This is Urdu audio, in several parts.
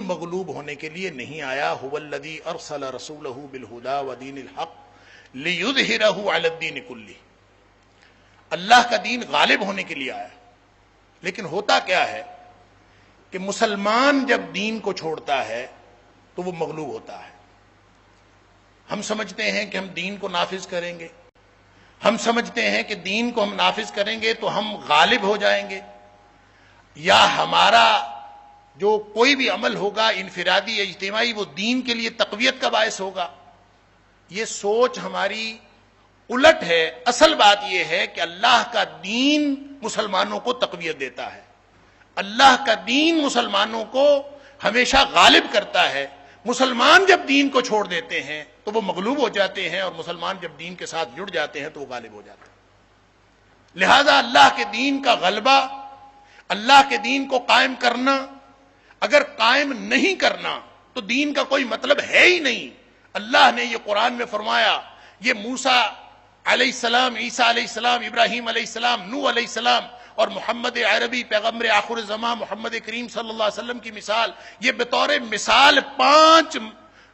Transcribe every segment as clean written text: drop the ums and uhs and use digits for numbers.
مغلوب ہونے کے لیے نہیں آیا. هو الذی ارسل رسولہ بالہدی ودین الحق لیظہرہ علی الدین کلہ. اللہ کا دین غالب ہونے کے لیے آیا. لیکن ہوتا کیا ہے کہ مسلمان جب دین کو چھوڑتا ہے تو وہ مغلوب ہوتا ہے. ہم سمجھتے ہیں کہ ہم دین کو نافذ کریں گے, ہم سمجھتے ہیں کہ دین کو ہم نافذ کریں گے تو ہم غالب ہو جائیں گے, یا ہمارا جو کوئی بھی عمل ہوگا انفرادی یا اجتماعی وہ دین کے لیے تقویت کا باعث ہوگا. یہ سوچ ہماری الٹ ہے. اصل بات یہ ہے کہ اللہ کا دین مسلمانوں کو تقویت دیتا ہے, اللہ کا دین مسلمانوں کو ہمیشہ غالب کرتا ہے. مسلمان جب دین کو چھوڑ دیتے ہیں تو وہ مغلوب ہو جاتے ہیں, اور مسلمان جب دین کے ساتھ جڑ جاتے ہیں تو وہ غالب ہو جاتے ہیں. لہذا اللہ کے دین کا غلبہ, اللہ کے دین کو قائم کرنا, اگر قائم نہیں کرنا تو دین کا کوئی مطلب ہے ہی نہیں. اللہ نے یہ قرآن میں فرمایا, یہ موسیٰ علیہ السلام, عیسیٰ علیہ السلام, ابراہیم علیہ السلام, نوح علیہ السلام اور محمد عربی پیغمبر آخر زمان محمد کریم صلی اللہ علیہ وسلم کی مثال, یہ بطور مثال 5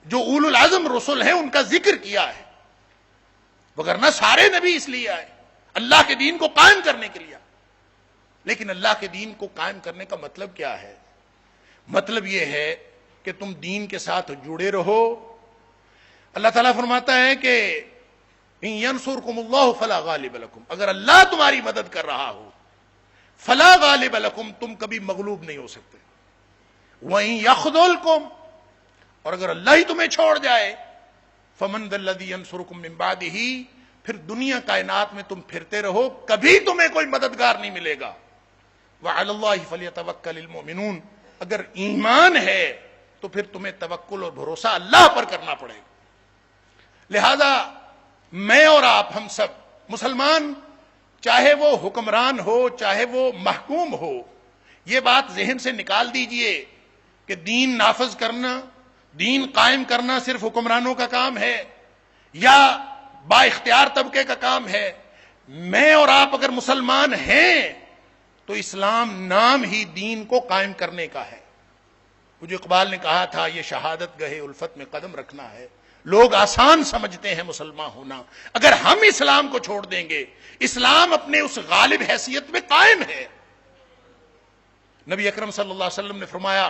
جو اولو العزم رسول ہیں ان کا ذکر کیا ہے. وگرنہ سارے نبی اس لیے آئے, اللہ کے دین کو قائم کرنے کے لیے. لیکن اللہ کے دین کو قائم کرنے کا مطلب کیا ہے؟ مطلب یہ ہے کہ تم دین کے ساتھ جڑے رہو. اللہ تعالیٰ فرماتا ہے کہ ان ینصرکم اللہ فلا غالب لکم, اگر اللہ تمہاری مدد کر رہا ہو, فلا غالب لکم, تم کبھی مغلوب نہیں ہو سکتے. وَإِن يَخْذُلْكُمْ, اور اگر اللہ ہی تمہیں چھوڑ جائے, فَمَنْ ذَا الَّذِي يَنْصُرُكُمْ مِنْ بَعْدِهِ, پھر دنیا کائنات میں تم پھرتے رہو, کبھی تمہیں کوئی مددگار نہیں ملے گا. وَعَلَى اللَّهِ فَلْيَتَوَكَّلِ الْمُؤْمِنُونَ, اگر ایمان ہے تو پھر تمہیں توکل اور بھروسہ اللہ پر کرنا پڑے گا. لہذا میں اور آپ, ہم سب مسلمان, چاہے وہ حکمران ہو چاہے وہ محکوم ہو, یہ بات ذہن سے نکال دیجئے کہ دین نافذ کرنا, دین قائم کرنا صرف حکمرانوں کا کام ہے یا با اختیار طبقے کا کام ہے. میں اور آپ اگر مسلمان ہیں تو اسلام نام ہی دین کو قائم کرنے کا ہے. وہ جو اقبال نے کہا تھا, یہ شہادت گہے الفت میں قدم رکھنا ہے. لوگ آسان سمجھتے ہیں مسلمان ہونا, اگر ہم اسلام کو چھوڑ دیں گے, اسلام اپنے اس غالب حیثیت میں قائم ہے. نبی اکرم صلی اللہ علیہ وسلم نے فرمایا,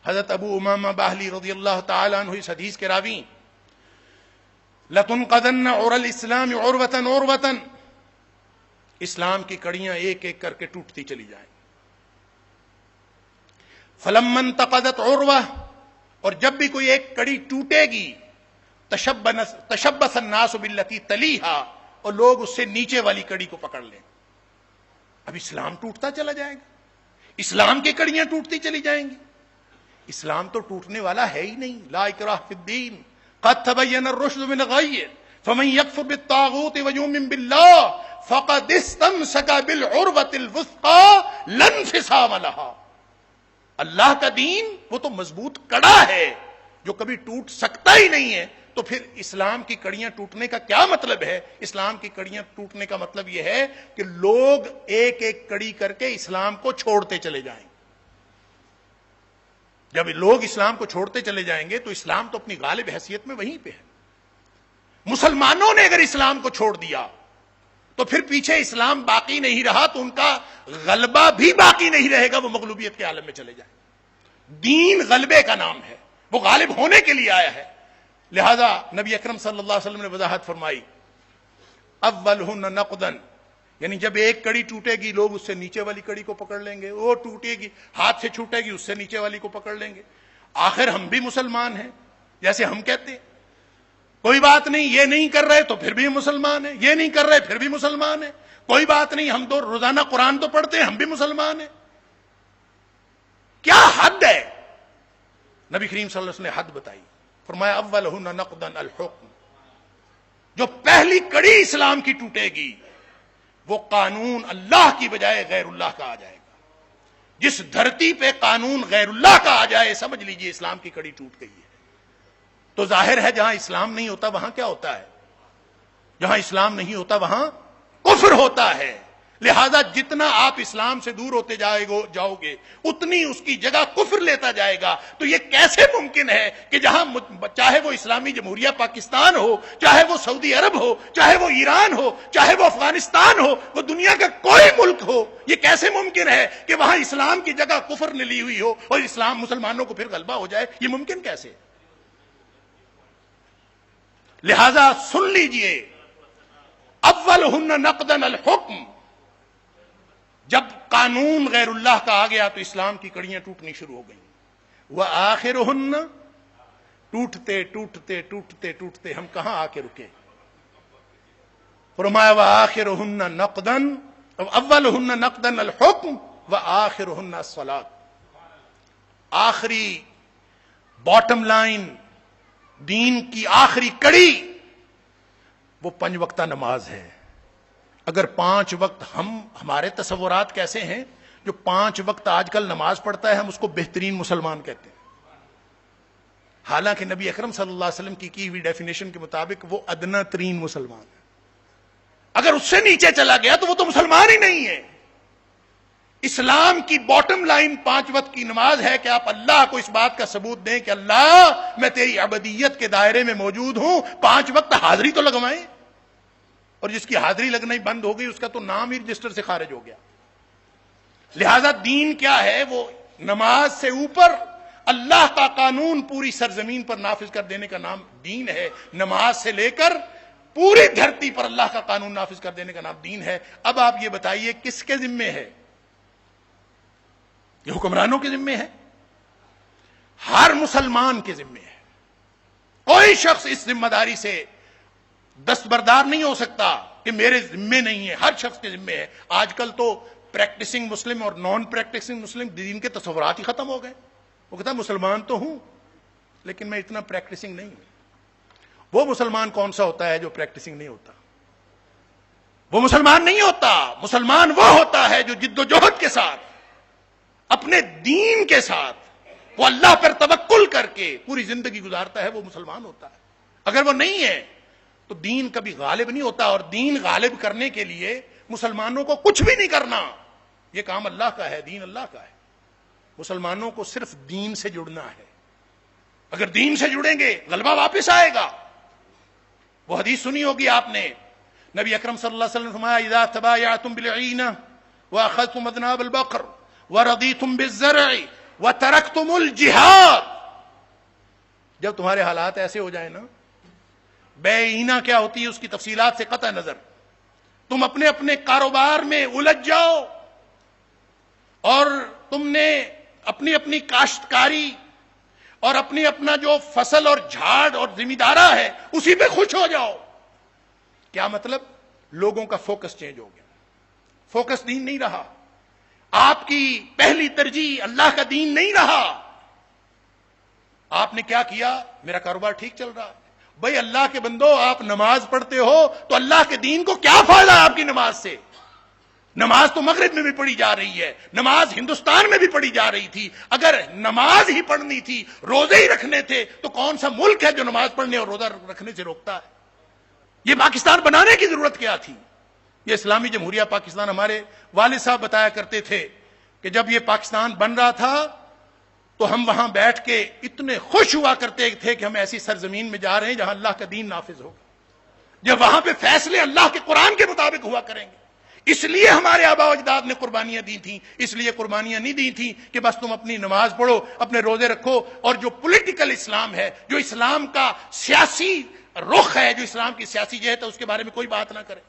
حضرت ابو امامہ باہلی رضی اللہ تعالی عنہ اس حدیث کے راوی, لَتُنْقَذَنَّ عُرَى الْإِسْلَامِ عُرْوَةً عُرْوَةً, اسلام کی کڑیاں ایک ایک کر کے ٹوٹتی چلی جائیں. فَلَمَّا انْتَقَضَتْ عُرْوَةٌ, اور جب بھی کوئی ایک کڑی ٹوٹے گی, تشبث الناس بالتي تلیہا, اور لوگ اس سے نیچے والی کڑی کو پکڑ لیں. اب اسلام ٹوٹتا چلا جائے گا, اسلام کی کڑیاں ٹوٹتی چلی جائیں گی. اسلام تو ٹوٹنے والا ہے ہی نہیں. لا اکراہ فی الدین قد تبین الرشد من الغی فمن یکفر بالطاغوت ویؤمن باللہ فقد استمسک بالعروۃ الوثقی لا انفصام لہا. اللہ کا دین وہ تو مضبوط کڑا ہے جو کبھی ٹوٹ سکتا ہی نہیں ہے. تو پھر اسلام کی کڑیاں ٹوٹنے کا کیا مطلب ہے؟ اسلام کی کڑیاں ٹوٹنے کا مطلب یہ ہے کہ لوگ ایک ایک کڑی کر کے اسلام کو چھوڑتے چلے جائیں. جب لوگ اسلام کو چھوڑتے چلے جائیں گے تو اسلام تو اپنی غالب حیثیت میں وہیں پہ ہے. مسلمانوں نے اگر اسلام کو چھوڑ دیا تو پھر پیچھے اسلام باقی نہیں رہا, تو ان کا غلبہ بھی باقی نہیں رہے گا, وہ مغلوبیت کے عالم میں چلے جائیں. دین غلبے کا نام ہے, وہ غالب ہونے کے لیے آیا ہے. لہذا نبی اکرم صلی اللہ علیہ وسلم نے وضاحت فرمائی, اولہن نقدن, یعنی جب ایک کڑی ٹوٹے گی لوگ اس سے نیچے والی کڑی کو پکڑ لیں گے, وہ ٹوٹے گی ہاتھ سے چھوٹے گی اس سے نیچے والی کو پکڑ لیں گے. آخر ہم بھی مسلمان ہیں, جیسے ہم کہتے ہیں کوئی بات نہیں, یہ نہیں کر رہے تو پھر بھی مسلمان ہیں, یہ نہیں کر رہے پھر بھی مسلمان ہیں, کوئی بات نہیں, ہم تو روزانہ قرآن تو پڑھتے ہیں ہم بھی مسلمان ہیں. کیا حد ہے؟ نبی کریم صلی اللہ علیہ وسلم نے حد بتائی, فرمایا اولہن نقدن الحکم, جو پہلی کڑی اسلام کی ٹوٹے گی وہ قانون اللہ کی بجائے غیر اللہ کا آ جائے گا. جس دھرتی پہ قانون غیر اللہ کا آ جائے سمجھ لیجئے اسلام کی کڑی ٹوٹ گئی ہے. تو ظاہر ہے جہاں اسلام نہیں ہوتا وہاں کیا ہوتا ہے؟ جہاں اسلام نہیں ہوتا وہاں کفر ہوتا ہے. لہذا جتنا آپ اسلام سے دور ہوتے جاؤ گے اتنی اس کی جگہ کفر لیتا جائے گا. تو یہ کیسے ممکن ہے کہ جہاں چاہے وہ اسلامی جمہوریہ پاکستان ہو، چاہے وہ سعودی عرب ہو، چاہے وہ ایران ہو، چاہے وہ افغانستان ہو، وہ دنیا کا کوئی ملک ہو، یہ کیسے ممکن ہے کہ وہاں اسلام کی جگہ کفر نے لی ہوئی ہو اور اسلام مسلمانوں کو پھر غلبہ ہو جائے؟ یہ ممکن کیسے؟ لہذا سن لیجئے، اولہن نقضا الحکم، جب قانون غیر اللہ کا آ گیا تو اسلام کی کڑیاں ٹوٹنی شروع ہو گئیں. وآخرہن، ٹوٹتے ٹوٹتے ٹوٹتے ٹوٹتے ہم کہاں آ کے رکے؟ فرمایا وآخرہن نقضا، اولہن نقضا الحکم وآخرہن الصلاۃ. آخری باٹم لائن، دین کی آخری کڑی وہ 5 وقتہ نماز ہے. اگر 5 وقت، ہمارے تصورات کیسے ہیں؟ جو 5 وقت آج کل نماز پڑھتا ہے ہم اس کو بہترین مسلمان کہتے ہیں، حالانکہ نبی اکرم صلی اللہ علیہ وسلم کی ہوئی ڈیفینیشن کے مطابق وہ ادنا ترین مسلمان ہے. اگر اس سے نیچے چلا گیا تو وہ تو مسلمان ہی نہیں ہے. اسلام کی باٹم لائن 5 وقت کی نماز ہے کہ آپ اللہ کو اس بات کا ثبوت دیں کہ اللہ میں تیری عبدیت کے دائرے میں موجود ہوں. 5 وقت حاضری تو لگوائیں، اور جس کی حاضری لگنا ہی بند ہو گئی اس کا تو نام ہی رجسٹر سے خارج ہو گیا. لہذا دین کیا ہے؟ وہ نماز سے اوپر اللہ کا قانون پوری سرزمین پر نافذ کر دینے کا نام دین ہے. نماز سے لے کر پوری دھرتی پر اللہ کا قانون نافذ کر دینے کا نام دین ہے. اب آپ یہ بتائیے کس کے ذمے ہے؟ یہ حکمرانوں کے ذمے ہے؟ ہر مسلمان کے ذمے ہے. کوئی شخص اس ذمہ داری سے دستبردار نہیں ہو سکتا کہ میرے ذمے نہیں ہے. ہر شخص کے ذمے ہے. آج کل تو پریکٹسنگ مسلم اور نان پریکٹسنگ مسلم دین کے تصورات ہی ختم ہو گئے. وہ کہتا ہے مسلمان تو ہوں لیکن میں اتنا پریکٹسنگ نہیں ہوں. وہ مسلمان کون سا ہوتا ہے جو پریکٹسنگ نہیں ہوتا؟ وہ مسلمان نہیں ہوتا. مسلمان وہ ہوتا ہے جو جد و جہد کے ساتھ، اپنے دین کے ساتھ، وہ اللہ پر توکل کر کے پوری زندگی گزارتا ہے، وہ مسلمان ہوتا ہے. اگر وہ نہیں ہے تو دین کبھی غالب نہیں ہوتا. اور دین غالب کرنے کے لیے مسلمانوں کو کچھ بھی نہیں کرنا. یہ کام اللہ کا ہے، دین اللہ کا ہے. مسلمانوں کو صرف دین سے جڑنا ہے. اگر دین سے جڑیں گے غلبہ واپس آئے گا. وہ حدیث سنی ہوگی آپ نے، نبی اکرم صلی اللہ علیہ وسلم نے فرمایا اذا تبایعتم بالعینہ واخذتم اذناب البقر ورضیتم بالزرع وترکتم الجہاد. جب تمہارے حالات ایسے ہو جائیں نا، بے اینہ کیا ہوتی ہے اس کی تفصیلات سے قطع نظر، تم اپنے اپنے کاروبار میں الجھ جاؤ اور تم نے اپنی اپنی کاشتکاری اور اپنا جو فصل اور جھاڑ اور زمیندارہ ہے اسی پہ خوش ہو جاؤ. کیا مطلب؟ لوگوں کا فوکس چینج ہو گیا. فوکس دین نہیں رہا. آپ کی پہلی ترجیح اللہ کا دین نہیں رہا. آپ نے کیا کیا؟ میرا کاروبار ٹھیک چل رہا ہے. بھائی اللہ کے بندو، آپ نماز پڑھتے ہو تو اللہ کے دین کو کیا فائدہ آپ کی نماز سے؟ نماز تو مغرب میں بھی پڑھی جا رہی ہے، نماز ہندوستان میں بھی پڑھی جا رہی تھی. اگر نماز ہی پڑھنی تھی، روزے ہی رکھنے تھے، تو کون سا ملک ہے جو نماز پڑھنے اور روزہ رکھنے سے روکتا ہے؟ یہ پاکستان بنانے کی ضرورت کیا تھی؟ یہ اسلامی جمہوریہ پاکستان، ہمارے والد صاحب بتایا کرتے تھے کہ جب یہ پاکستان بن رہا تھا تو ہم وہاں بیٹھ کے اتنے خوش ہوا کرتے تھے کہ ہم ایسی سرزمین میں جا رہے ہیں جہاں اللہ کا دین نافذ ہوگا، جب وہاں پہ فیصلے اللہ کے قرآن کے مطابق ہوا کریں گے. اس لیے ہمارے آبا و اجداد نے قربانیاں دی تھیں. اس لیے قربانیاں نہیں دی تھیں کہ بس تم اپنی نماز پڑھو، اپنے روزے رکھو، اور جو پولیٹیکل اسلام ہے، جو اسلام کا سیاسی رخ ہے، جو اسلام کی سیاسی جہت ہے، اس کے بارے میں کوئی بات نہ کرے،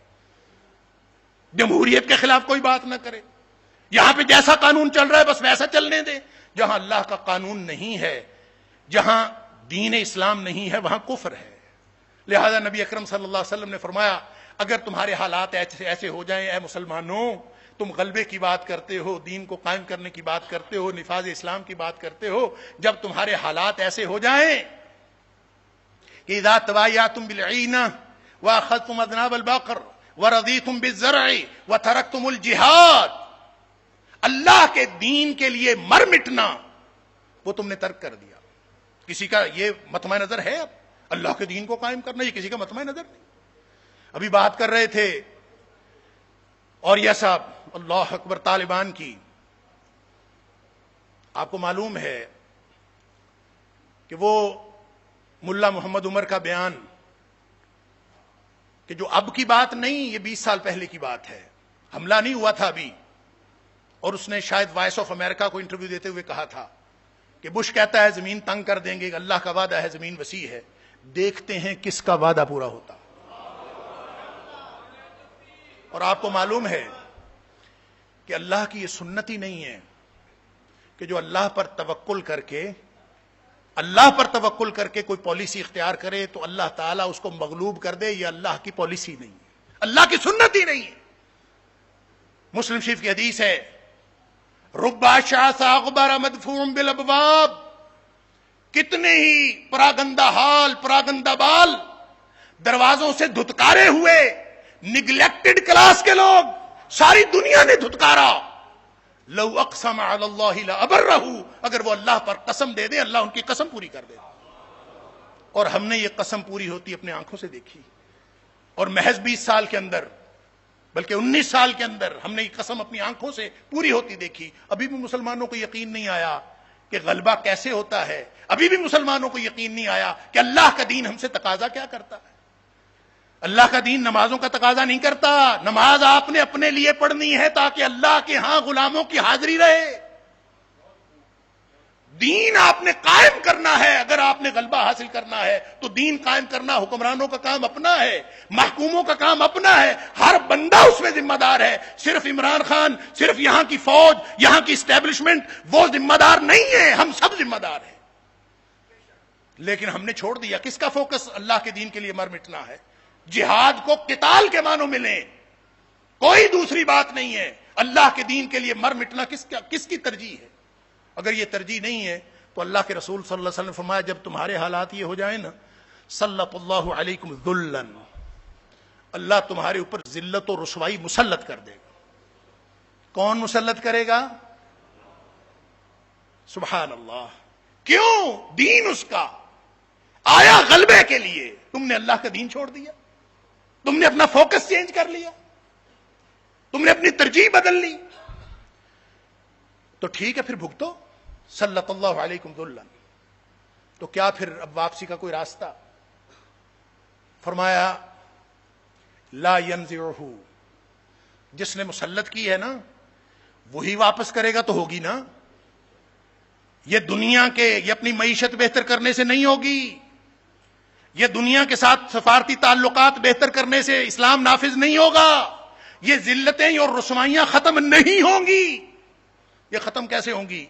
جمہوریت کے خلاف کوئی بات نہ کرے. یہاں پہ جیسا قانون چل رہا ہے بس ویسا چلنے دیں. جہاں اللہ کا قانون نہیں ہے، جہاں دین اسلام نہیں ہے، وہاں کفر ہے. لہذا نبی اکرم صلی اللہ علیہ وسلم نے فرمایا اگر تمہارے حالات ایسے ہو جائیں، اے مسلمانوں، تم غلبے کی بات کرتے ہو، دین کو قائم کرنے کی بات کرتے ہو، نفاذ اسلام کی بات کرتے ہو، جب تمہارے حالات ایسے ہو جائیں کہ اذا تبایعتم بالعینہ واخذتم اذناب البقر ورضیتم بالزرع وترکتم الجہاد، اللہ کے دین کے لیے مر مٹنا وہ تم نے ترک کر دیا. کسی کا یہ مطمع نظر ہے اب اللہ کے دین کو قائم کرنا؟ یہ کسی کا مطمع نظر نہیں. ابھی بات کر رہے تھے اور یہ سب اللہ اکبر طالبان کی، آپ کو معلوم ہے کہ وہ ملا محمد عمر کا بیان کہ جو اب کی بات نہیں، یہ 20 سال پہلے کی بات ہے، حملہ نہیں ہوا تھا ابھی، اور اس نے شاید وائس آف امریکہ کو انٹرویو دیتے ہوئے کہا تھا کہ بش کہتا ہے زمین تنگ کر دیں گے، اللہ کا وعدہ ہے زمین وسیع ہے، دیکھتے ہیں کس کا وعدہ پورا ہوتا۔ اور آپ کو معلوم ہے کہ اللہ کی یہ سنت ہی نہیں ہے کہ جو اللہ پر توکل کر کے کوئی پالیسی اختیار کرے تو اللہ تعالیٰ اس کو مغلوب کر دے، یہ اللہ کی پالیسی نہیں ہے، اللہ کی سنت ہی نہیں ہے۔ مسلم شریف کی حدیث ہے، رب اشعث اغبر مدفوع بالابواب، کتنے ہی پراگندہ حال، پراگندہ بال، دروازوں سے دھتکارے ہوئے، نگلیکٹڈ کلاس کے لوگ، ساری دنیا نے دھتکارا، لو اقسم علی اللہ لابرہ، اگر وہ اللہ پر قسم دے دے اللہ ان کی قسم پوری کر دے۔ اور ہم نے یہ قسم پوری ہوتی اپنے آنکھوں سے دیکھی، اور محض 20 سال کے اندر، بلکہ 19 سال کے اندر ہم نے یہ قسم اپنی آنکھوں سے پوری ہوتی دیکھی۔ ابھی بھی مسلمانوں کو یقین نہیں آیا کہ غلبہ کیسے ہوتا ہے، ابھی بھی مسلمانوں کو یقین نہیں آیا کہ اللہ کا دین ہم سے تقاضا کیا کرتا ہے۔ اللہ کا دین نمازوں کا تقاضا نہیں کرتا، نماز آپ نے اپنے لیے پڑھنی ہے تاکہ اللہ کے ہاں غلاموں کی حاضری رہے۔ دین آپ نے قائم کرنا ہے، اگر آپ نے غلبہ حاصل کرنا ہے تو دین قائم کرنا حکمرانوں کا کام اپنا ہے، محکوموں کا کام اپنا ہے، ہر بندہ اس میں ذمہ دار ہے، صرف عمران خان، صرف یہاں کی فوج، یہاں کی اسٹیبلشمنٹ وہ ذمہ دار نہیں ہے، ہم سب ذمہ دار ہیں۔ لیکن ہم نے چھوڑ دیا، کس کا فوکس اللہ کے دین کے لیے مر مٹنا ہے، جہاد کو قتال کے معنوں میں لیں، کوئی دوسری بات نہیں ہے، اللہ کے دین کے لیے مر مٹنا کس کی ترجیح ہے؟ اگر یہ ترجیح نہیں ہے تو اللہ کے رسول صلی اللہ علیہ وسلم نے فرمایا جب تمہارے حالات یہ ہو جائیں نا، سلط اللہ علیکم ذلا، اللہ تمہارے اوپر ذلت و رسوائی مسلط کر دے گا۔ کون مسلط کرے گا؟ سبحان اللہ۔ کیوں؟ دین اس کا آیا غلبے کے لیے، تم نے اللہ کا دین چھوڑ دیا، تم نے اپنا فوکس چینج کر لیا، تم نے اپنی ترجیح بدل لی، تو ٹھیک ہے پھر بھگتو، سلط اللہ علیکم ذلا۔ تو کیا پھر اب واپسی کا کوئی راستہ؟ فرمایا لا ينزعہ، جس نے مسلط کی ہے نا وہی واپس کرے گا تو ہوگی نا، یہ دنیا کے، یہ اپنی معیشت بہتر کرنے سے نہیں ہوگی، یہ دنیا کے ساتھ سفارتی تعلقات بہتر کرنے سے اسلام نافذ نہیں ہوگا، یہ ذلتیں اور رسوائیاں ختم نہیں ہوں گی۔ یہ ختم کیسے ہوں گی؟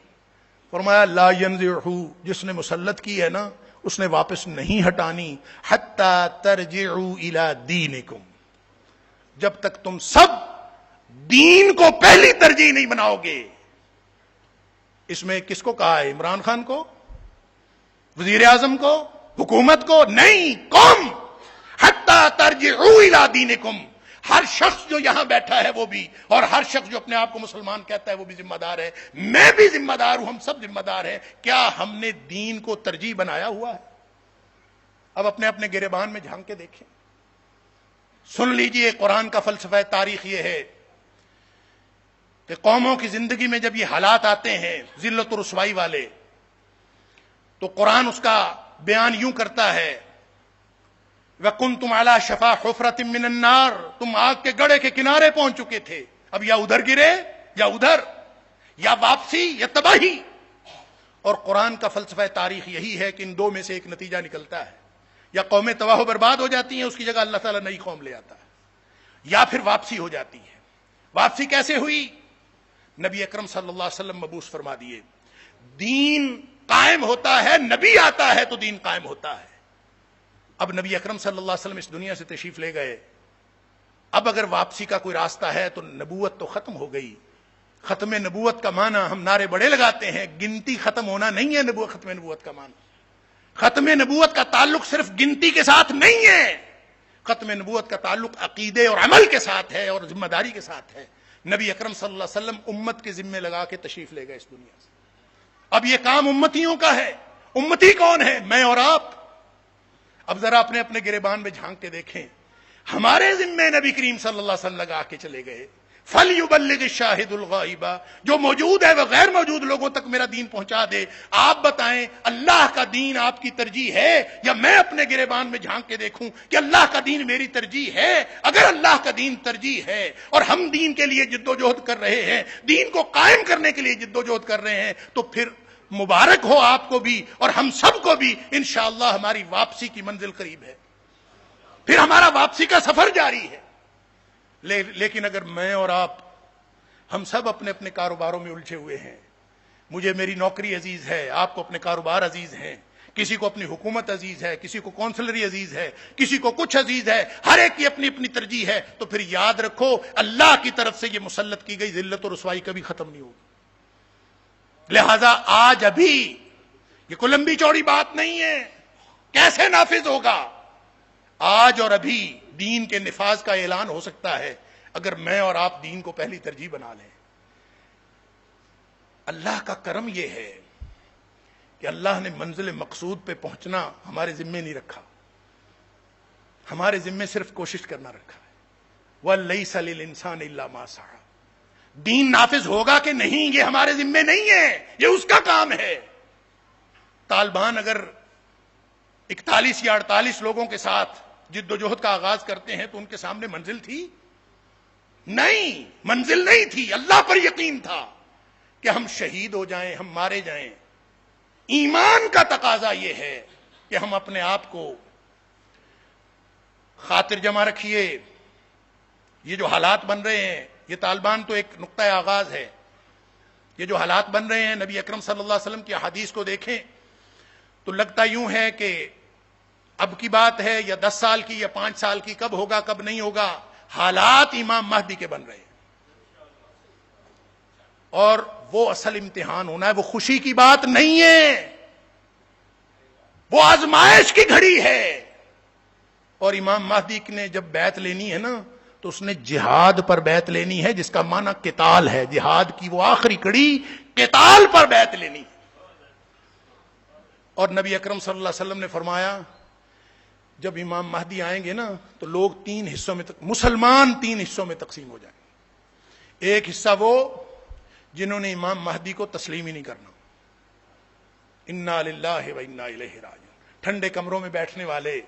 فرمایا لا ينزعہ، جس نے مسلط کی ہے نا اس نے واپس نہیں ہٹانی، حتی ترجعوا الی دینکم، جب تک تم سب دین کو پہلی ترجیح نہیں بناؤ گے۔ اس میں کس کو کہا ہے؟ عمران خان کو، وزیر اعظم کو، حکومت کو؟ نہیں، قوم، حتی ترجعوا الی دینکم۔ ہر شخص جو یہاں بیٹھا ہے وہ بھی، اور ہر شخص جو اپنے آپ کو مسلمان کہتا ہے وہ بھی ذمہ دار ہے، میں بھی ذمہ دار ہوں، ہم سب ذمہ دار ہیں۔ کیا ہم نے دین کو ترجیح بنایا ہوا ہے؟ اب اپنے اپنے گریبان میں جھانک کے دیکھیں، سن لیجئے قرآن کا فلسفہ تاریخ یہ ہے کہ قوموں کی زندگی میں جب یہ حالات آتے ہیں ذلت و رسوائی والے، تو قرآن اس کا بیان یوں کرتا ہے، وَكُنْتُمْ عَلَى شَفَا حُفْرَةٍ مِّنَ النَّارِ، تم آگ کے گڑھے کے کنارے پہنچ چکے تھے، اب یا ادھر گرے یا ادھر، یا واپسی یا تباہی۔ اور قرآن کا فلسفہ تاریخ یہی ہے کہ ان دو میں سے ایک نتیجہ نکلتا ہے، یا قومیں تباہ و برباد ہو جاتی ہیں، اس کی جگہ اللہ تعالیٰ نئی قوم لے آتا ہے، یا پھر واپسی ہو جاتی ہے۔ واپسی کیسے ہوئی؟ نبی اکرم صلی اللہ علیہ وسلم مبعوث فرما دیے، دین قائم ہوتا ہے، نبی آتا ہے تو دین قائم ہوتا ہے۔ اب نبی اکرم صلی اللہ علیہ وسلم اس دنیا سے تشریف لے گئے، اب اگر واپسی کا کوئی راستہ ہے تو نبوت تو ختم ہو گئی۔ ختم نبوت کا معنی ہم نعرے بڑے لگاتے ہیں، گنتی ختم ہونا نہیں ہے نبوت، ختم نبوت کا معنی، ختم نبوت کا تعلق صرف گنتی کے ساتھ نہیں ہے، ختم نبوت کا تعلق عقیدے اور عمل کے ساتھ ہے اور ذمہ داری کے ساتھ ہے۔ نبی اکرم صلی اللہ علیہ وسلم امت کے ذمے لگا کے تشریف لے گئے اس دنیا سے۔ اب یہ کام امتیوں کا ہے۔ امتی کون ہے؟ میں اور آپ۔ اب ذرا اپنے اپنے گریبان میں جھانک کے دیکھیں، ہمارے ذمے نبی کریم صلی اللہ علیہ وسلم لگا کے چلے گئے، فَلْيُبَلِّغِ الشَّاهِدُ الْغَائِبَ، جو موجود ہے وہ غیر موجود لوگوں تک میرا دین پہنچا دے۔ آپ بتائیں اللہ کا دین آپ کی ترجیح ہے یا میں اپنے گریبان میں جھانک کے دیکھوں کہ اللہ کا دین میری ترجیح ہے؟ اگر اللہ کا دین ترجیح ہے اور ہم دین کے لیے جد و جہد کر رہے ہیں، دین کو قائم کرنے کے لیے جد و جہد کر رہے ہیں، تو پھر مبارک ہو آپ کو بھی اور ہم سب کو بھی۔ انشاءاللہ ہماری واپسی کی منزل قریب ہے، پھر ہمارا واپسی کا سفر جاری ہے۔ لیکن اگر میں اور آپ ہم سب اپنے اپنے کاروباروں میں الجھے ہوئے ہیں، مجھے میری نوکری عزیز ہے، آپ کو اپنے کاروبار عزیز ہیں، کسی کو اپنی حکومت عزیز ہے، کسی کو کونسلری عزیز ہے، کسی کو کچھ عزیز ہے، ہر ایک کی اپنی اپنی ترجیح ہے، تو پھر یاد رکھو اللہ کی طرف سے یہ مسلط کی گئی ذلت و رسوائی کبھی ختم نہیں ہوگی۔ لہذا آج ابھی یہ کوئی لمبی چوڑی بات نہیں ہے، کیسے نافذ ہوگا؟ آج اور ابھی دین کے نفاذ کا اعلان ہو سکتا ہے اگر میں اور آپ دین کو پہلی ترجیح بنا لیں۔ اللہ کا کرم یہ ہے کہ اللہ نے منزل مقصود پہ پہنچنا ہمارے ذمے نہیں رکھا، ہمارے ذمے صرف کوشش کرنا رکھا ہے۔ وَلَيْسَ لِلْإِنسَانِ إِلَّا مَا سَعَىٰ، دین نافذ ہوگا کہ نہیں یہ ہمارے ذمے نہیں ہے، یہ اس کا کام ہے۔ طالبان اگر 41 یا 48 لوگوں کے ساتھ جد و جہد کا آغاز کرتے ہیں تو ان کے سامنے منزل تھی؟ نہیں، منزل نہیں تھی۔ اللہ پر یقین تھا کہ ہم شہید ہو جائیں، ہم مارے جائیں۔ ایمان کا تقاضا یہ ہے کہ ہم اپنے آپ کو خاطر جمع رکھیے۔ یہ جو حالات بن رہے ہیں، یہ طالبان تو ایک نقطہ آغاز ہے۔ یہ جو حالات بن رہے ہیں، نبی اکرم صلی اللہ علیہ وسلم کی حدیث کو دیکھیں تو لگتا یوں ہے کہ اب کی بات ہے یا 10 سال کی یا 5 سال کی، کب ہوگا کب نہیں ہوگا۔ حالات امام مہدی کے بن رہے ہیں، اور وہ اصل امتحان ہونا ہے، وہ خوشی کی بات نہیں ہے، وہ آزمائش کی گھڑی ہے۔ اور امام مہدی نے جب بیعت لینی ہے نا تو اس نے جہاد پر بیعت لینی ہے، جس کا معنی قتال ہے۔ جہاد کی وہ آخری کڑی قتال پر بیعت لینی ہے۔ اور نبی اکرم صلی اللہ علیہ وسلم نے فرمایا جب امام مہدی آئیں گے نا تو لوگ 3 حصوں میں مسلمان 3 حصوں میں تقسیم ہو جائیں گے۔ ایک حصہ وہ جنہوں نے امام مہدی کو تسلیم ہی نہیں کرنا، انا للہ و انا الیہ راجعون، ٹھنڈے کمروں میں بیٹھنے والے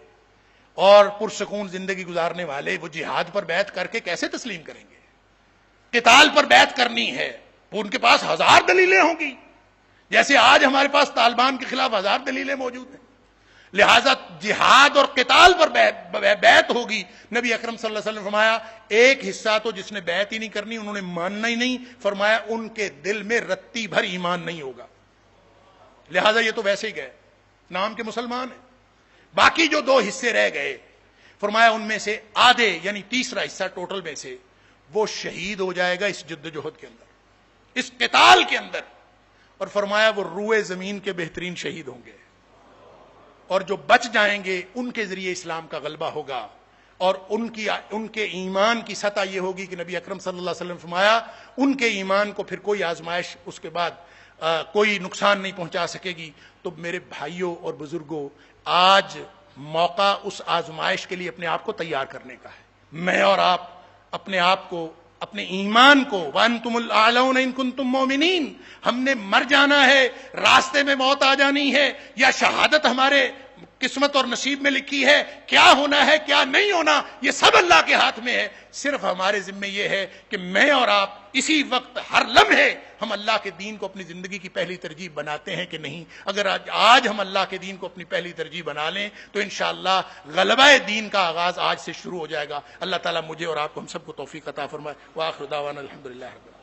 اور پرسکون زندگی گزارنے والے، وہ جہاد پر بیعت کر کے کیسے تسلیم کریں گے؟ قتال پر بیعت کرنی ہے، وہ ان کے پاس 1000 دلیلیں ہوں گی، جیسے آج ہمارے پاس طالبان کے خلاف 1000 دلیلیں موجود ہیں۔ لہذا جہاد اور قتال پر بیعت ہوگی۔ نبی اکرم صلی اللہ علیہ وسلم نے فرمایا ایک حصہ تو جس نے بیعت ہی نہیں کرنی، انہوں نے ماننا ہی نہیں، فرمایا ان کے دل میں رتی بھر ایمان نہیں ہوگا۔ لہذا یہ تو ویسے ہی گئے، نام کے مسلمان ہیں۔ باقی جو 2 حصے رہ گئے، فرمایا ان میں سے آدھے یعنی تیسرا حصہ ٹوٹل میں سے وہ شہید ہو جائے گا اس جد و جہد کے اندر، اس قتال کے اندر، اور فرمایا وہ روئے زمین کے بہترین شہید ہوں گے، اور جو بچ جائیں گے ان کے ذریعے اسلام کا غلبہ ہوگا، اور ان کے ایمان کی سطح یہ ہوگی کہ نبی اکرم صلی اللہ علیہ وسلم فرمایا ان کے ایمان کو پھر کوئی آزمائش اس کے بعد کوئی نقصان نہیں پہنچا سکے گی۔ تو میرے بھائیوں اور بزرگوں، آج موقع اس آزمائش کے لیے اپنے آپ کو تیار کرنے کا ہے۔ میں اور آپ اپنے آپ کو، اپنے ایمان کو، وَأَنْتُمُ الْأَعْلَوْنَ إِن كُنتُم مُؤْمِنِينَ، ہم نے مر جانا ہے، راستے میں موت آ جانی ہے، یا شہادت ہمارے قسمت اور نصیب میں لکھی ہے، کیا ہونا ہے کیا نہیں ہونا یہ سب اللہ کے ہاتھ میں ہے۔ صرف ہمارے ذمہ یہ ہے کہ میں اور آپ اسی وقت ہر لمحے ہم اللہ کے دین کو اپنی زندگی کی پہلی ترجیح بناتے ہیں کہ نہیں۔ اگر آج ہم اللہ کے دین کو اپنی پہلی ترجیح بنا لیں تو انشاءاللہ غلبہ دین کا آغاز آج سے شروع ہو جائے گا۔ اللہ تعالیٰ مجھے اور آپ کو ہم سب کو توفیق عطا فرمائے۔ وآخر دعوانا الحمدللہ رب العالمین۔